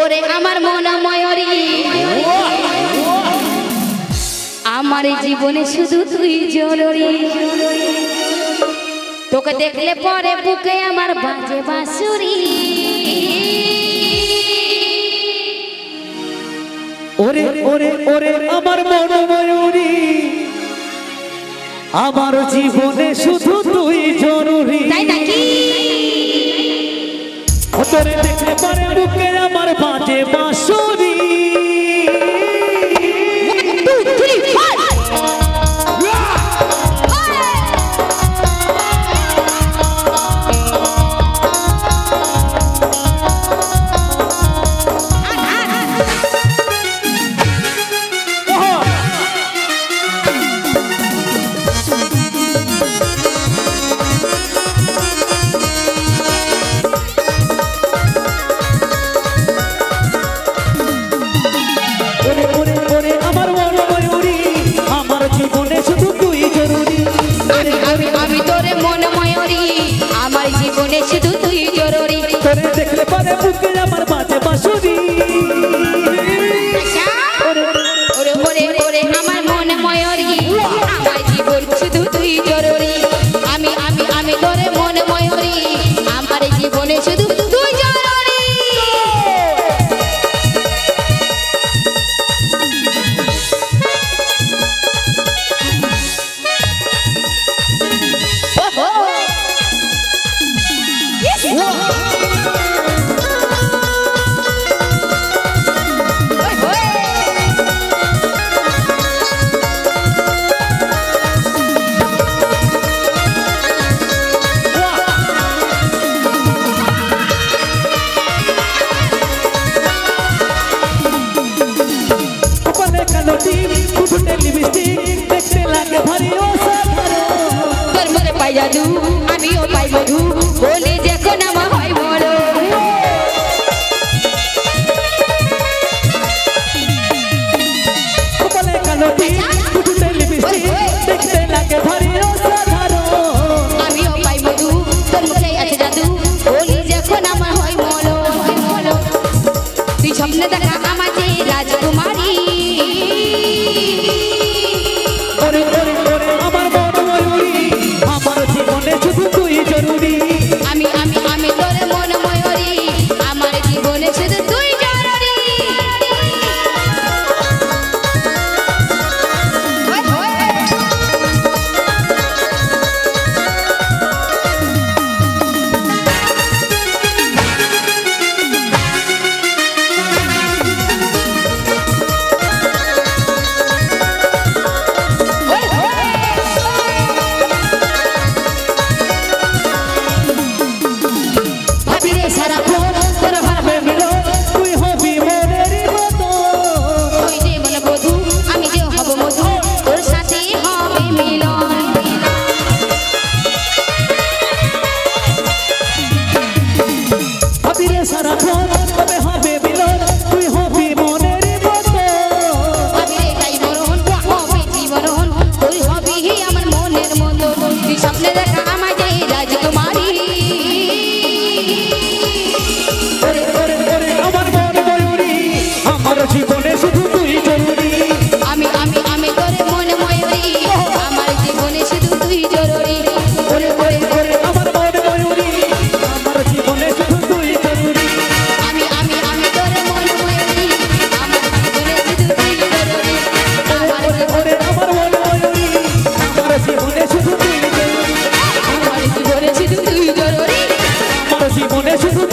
ওরে আমার মন ময়ূরী আমার জীবনে শুধু তুই জরুরি তোকে দেখলে পরে বুকে আমার বাজে বাঁশুরি ওরে ওরে ওরে আমার মন ময়ূরী আমার জীবনে শুধু তুই জরুরি তাই নাকি তোরে দেখলে পরে বুকে আমার বাজে বাঁশুরি শুধু তুই জরুরি তোরে দেখলে পরে বুকে আমার বাজে বাঁশুরি ওরে ওরে ওরে আমার মন ময়ূরী আমার জীবন শুধু তুই জরুরি আমি আমি আমি তোরে মন ময়ূরী আমার জীবনে শুধু তুই জরুরি জাদু আমিও পাই মধু বলে যখন আমার হয় বড় কপালে কালো টিপ ফুটে লিপস্টিক দেখতে লাগে ভারী অসাধারণ আমিও পাই মধু তোর মুখে আছে জাদু বলে যখন আমার হয় বড় তুই স্বপ্নে দেখা আমার যে রাজকুমারী ওরে ওরে ওরে আমার মন ময়ূরী আমার জীবনে শুধু তুই জরুরি আমি আমি আমি তোর মন ময়ূরী আমার জীবনে শুধু তুই জরুরি জীবনে শুধু